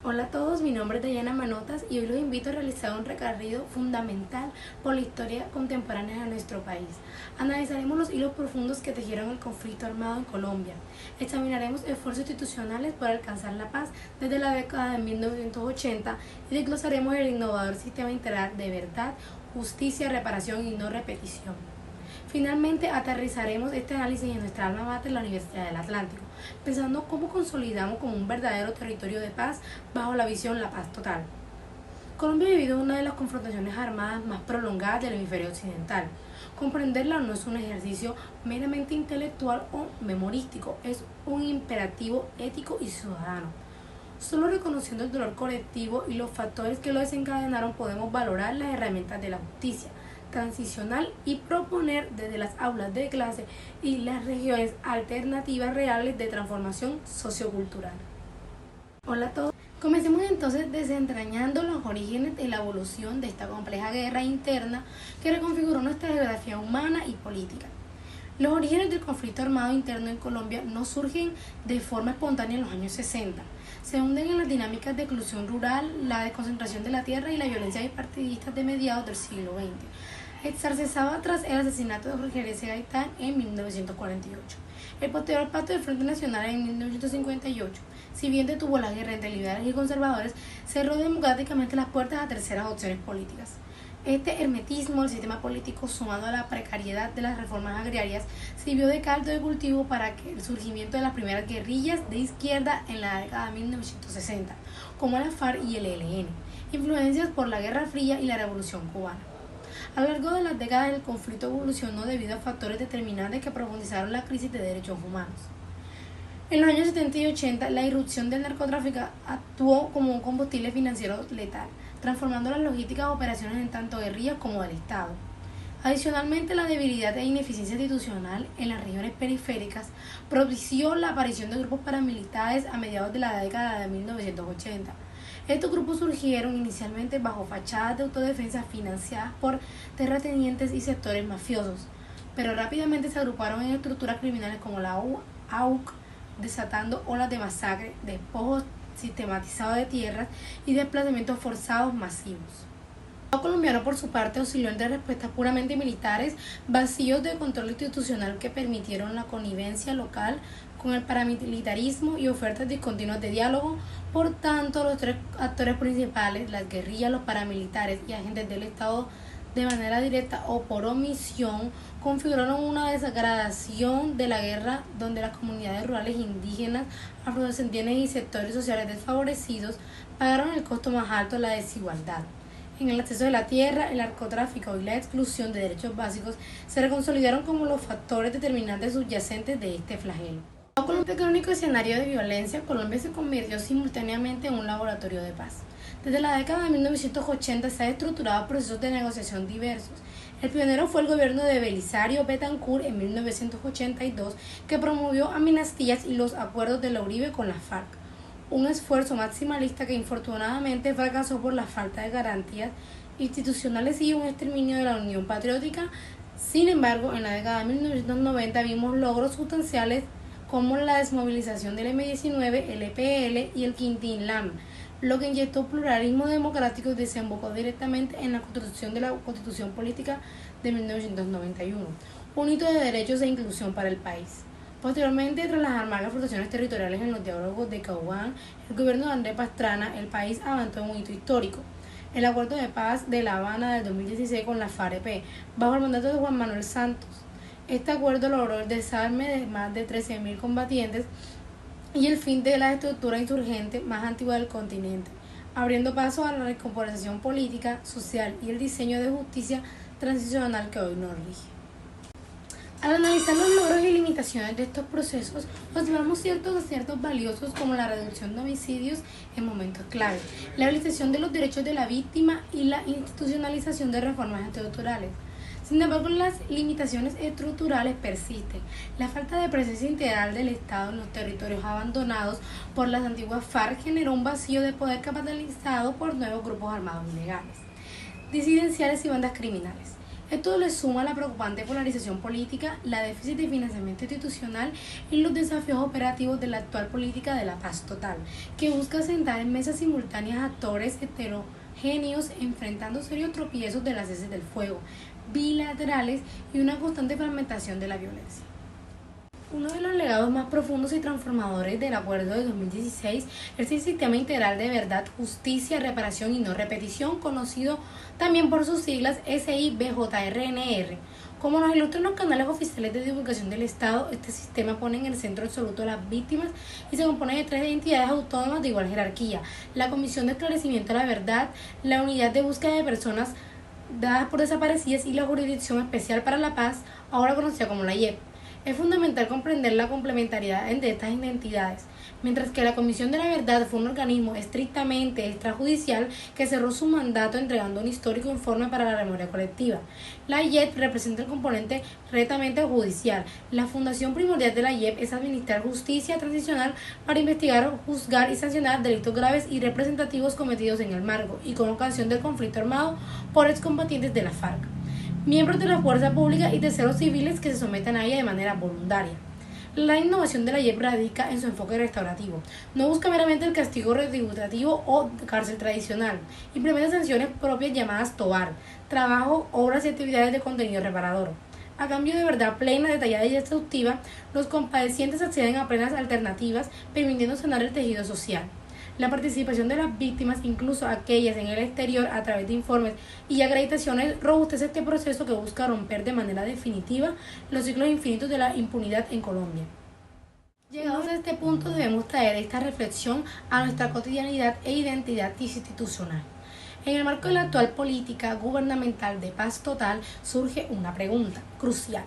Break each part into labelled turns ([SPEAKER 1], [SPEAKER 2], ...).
[SPEAKER 1] Hola a todos, mi nombre es Dayana Manotas y hoy los invito a realizar un recorrido fundamental por la historia contemporánea de nuestro país. Analizaremos los hilos profundos que tejieron el conflicto armado en Colombia. Examinaremos esfuerzos institucionales para alcanzar la paz desde la década de 1980 y desglosaremos el innovador sistema integral de verdad, justicia, reparación y no repetición. Finalmente, aterrizaremos este análisis en nuestra alma mater, la Universidad del Atlántico, pensando cómo consolidamos como un verdadero territorio de paz bajo la visión La Paz Total. Colombia ha vivido una de las confrontaciones armadas más prolongadas del hemisferio occidental. Comprenderla no es un ejercicio meramente intelectual o memorístico, es un imperativo ético y ciudadano. Solo reconociendo el dolor colectivo y los factores que lo desencadenaron podemos valorar las herramientas de la justicia transicional y proponer desde las aulas de clase y las regiones alternativas reales de transformación sociocultural. Hola a todos. Comencemos entonces desentrañando los orígenes de la evolución de esta compleja guerra interna que reconfiguró nuestra geografía humana y política. Los orígenes del conflicto armado interno en Colombia no surgen de forma espontánea en los años 60. Se hunden en las dinámicas de exclusión rural, la desconcentración de la tierra y la violencia bipartidista de mediados del siglo XX, exarcesada tras el asesinato de Jorge Eliezer Gaitán en 1948. El posterior pacto del Frente Nacional en 1958, si bien detuvo la guerra entre liberales y conservadores, cerró democráticamente las puertas a terceras opciones políticas. Este hermetismo del sistema político, sumado a la precariedad de las reformas agrarias, sirvió de caldo de cultivo para el surgimiento de las primeras guerrillas de izquierda en la década de 1960, como la FARC y el ELN, influencias por la Guerra Fría y la Revolución Cubana. A lo largo de las décadas el conflicto evolucionó debido a factores determinantes que profundizaron la crisis de derechos humanos. En los años 70 y 80, la irrupción del narcotráfico actuó como un combustible financiero letal, transformando las logísticas de operaciones en tanto guerrillas como del Estado. Adicionalmente, la debilidad e ineficiencia institucional en las regiones periféricas propició la aparición de grupos paramilitares a mediados de la década de 1980. Estos grupos surgieron inicialmente bajo fachadas de autodefensa financiadas por terratenientes y sectores mafiosos, pero rápidamente se agruparon en estructuras criminales como la AUC, desatando olas de masacre, despojos sistematizados de tierras y desplazamientos forzados masivos. El Estado colombiano, por su parte, osciló entre respuestas puramente militares, vacíos de control institucional que permitieron la connivencia local con el paramilitarismo y ofertas discontinuas de diálogo. Por tanto, los tres actores principales, las guerrillas, los paramilitares y agentes del Estado, de manera directa o por omisión, configuraron una degradación de la guerra donde las comunidades rurales indígenas, afrodescendientes y sectores sociales desfavorecidos pagaron el costo más alto de la desigualdad. En el acceso de la tierra, el narcotráfico y la exclusión de derechos básicos se consolidaron como los factores determinantes subyacentes de este flagelo. Con un crónico escenario de violencia, Colombia se convirtió simultáneamente en un laboratorio de paz. Desde la década de 1980 se han estructurado procesos de negociación diversos. El pionero fue el gobierno de Belisario Betancourt en 1982, que promovió amnistías y los acuerdos de la Uribe con la FARC. Un esfuerzo maximalista que infortunadamente fracasó por la falta de garantías institucionales y un exterminio de la Unión Patriótica. Sin embargo, en la década de 1990 vimos logros sustanciales como la desmovilización del M-19, el EPL y el Quintín-LAM, lo que inyectó pluralismo democrático y desembocó directamente en la construcción de la Constitución Política de 1991, un hito de derechos e inclusión para el país. Posteriormente, tras las amargas frustraciones territoriales en los diálogos de Caguán, el gobierno de Andrés Pastrana, el país avanzó en un hito histórico: el acuerdo de paz de La Habana del 2016 con la FARC-EP, bajo el mandato de Juan Manuel Santos. Este acuerdo logró el desarme de más de 13.000 combatientes y el fin de la estructura insurgente más antigua del continente, abriendo paso a la recomposición política, social y el diseño de justicia transicional que hoy nos rige. Al analizar los logros y limitaciones de estos procesos, observamos ciertos aciertos valiosos como la reducción de homicidios en momentos clave, la habilitación de los derechos de la víctima y la institucionalización de reformas estructurales. Sin embargo, las limitaciones estructurales persisten. La falta de presencia integral del Estado en los territorios abandonados por las antiguas FARC generó un vacío de poder capitalizado por nuevos grupos armados ilegales, disidenciales y bandas criminales. Esto le suma la preocupante polarización política, la déficit de financiamiento institucional y los desafíos operativos de la actual política de la paz total, que busca sentar en mesas simultáneas actores heterogéneos enfrentando serios tropiezos de las heces del fuego, bilaterales y una constante fragmentación de la violencia. Uno de los legados más profundos y transformadores del acuerdo de 2016 es el sistema integral de verdad, justicia, reparación y no repetición, conocido también por sus siglas SIBJRNR. Como nos ilustran los canales oficiales de divulgación del Estado, este sistema pone en el centro absoluto a las víctimas y se compone de 3 entidades autónomas de igual jerarquía: la Comisión de Esclarecimiento de la Verdad, la Unidad de Búsqueda de Personas dadas por desaparecidas y la Jurisdicción Especial para la Paz, ahora conocida como la JEP. Es fundamental comprender la complementariedad entre estas entidades. Mientras que la Comisión de la Verdad fue un organismo estrictamente extrajudicial que cerró su mandato entregando un histórico informe para la memoria colectiva, la JEP representa el componente retamente judicial. La fundación primordial de la JEP es administrar justicia transicional para investigar, juzgar y sancionar delitos graves y representativos cometidos en el marco y con ocasión del conflicto armado por excombatientes de la FARC, miembros de la fuerza pública y terceros civiles que se sometan a ella de manera voluntaria. La innovación de la JEP radica en su enfoque restaurativo. No busca meramente el castigo retributivo o cárcel tradicional. Implementa sanciones propias llamadas TOBAR, trabajo, obras y actividades de contenido reparador. A cambio de verdad plena, detallada y exhaustiva, los compadecientes acceden a plenas alternativas, permitiendo sanar el tejido social. La participación de las víctimas, incluso aquellas en el exterior, a través de informes y acreditaciones, robustece este proceso que busca romper de manera definitiva los ciclos infinitos de la impunidad en Colombia. Llegados a este punto, debemos traer esta reflexión a nuestra cotidianidad e identidad institucional. En el marco de la actual política gubernamental de paz total surge una pregunta crucial: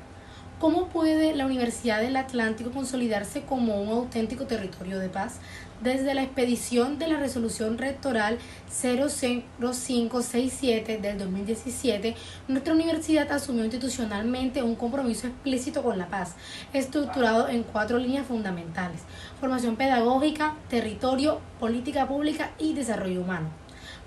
[SPEAKER 1] ¿cómo puede la Universidad del Atlántico consolidarse como un auténtico territorio de paz? Desde la expedición de la Resolución Rectoral 00567 del 2017, nuestra universidad asumió institucionalmente un compromiso explícito con la paz, estructurado en 4 líneas fundamentales: formación pedagógica, territorio, política pública y desarrollo humano.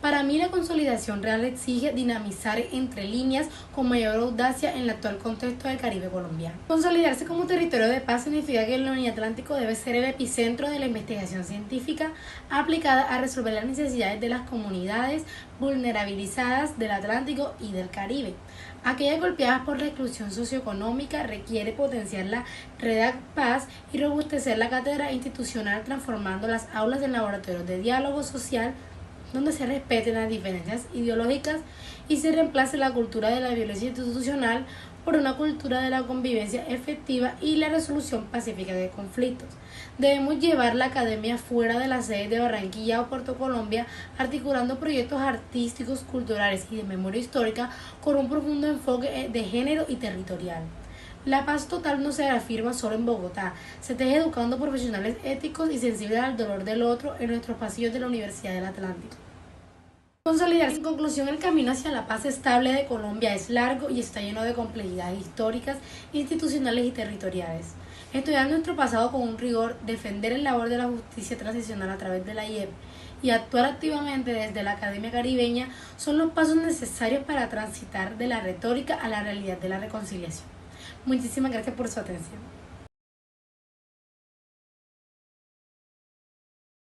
[SPEAKER 1] Para mí, la consolidación real exige dinamizar entre líneas con mayor audacia en el actual contexto del Caribe colombiano. Consolidarse como territorio de paz significa que la Unidad Atlántico debe ser el epicentro de la investigación científica aplicada a resolver las necesidades de las comunidades vulnerabilizadas del Atlántico y del Caribe. Aquellas golpeadas por la exclusión socioeconómica. Requiere potenciar la red paz y robustecer la cátedra institucional, transformando las aulas en laboratorios de diálogo social donde se respeten las diferencias ideológicas y se reemplace la cultura de la violencia institucional por una cultura de la convivencia efectiva y la resolución pacífica de conflictos. Debemos llevar la academia fuera de las sedes de Barranquilla o Puerto Colombia, articulando proyectos artísticos, culturales y de memoria histórica con un profundo enfoque de género y territorial. La paz total no se afirma solo en Bogotá, se teje educando profesionales éticos y sensibles al dolor del otro en nuestros pasillos de la Universidad del Atlántico. Consolidarse. En conclusión, el camino hacia la paz estable de Colombia es largo y está lleno de complejidades históricas, institucionales y territoriales. Estudiar nuestro pasado con un rigor, defender el labor de la justicia transicional a través de la JEP y actuar activamente desde la Academia Caribeña son los pasos necesarios para transitar de la retórica a la realidad de la reconciliación. Muchísimas gracias por su atención.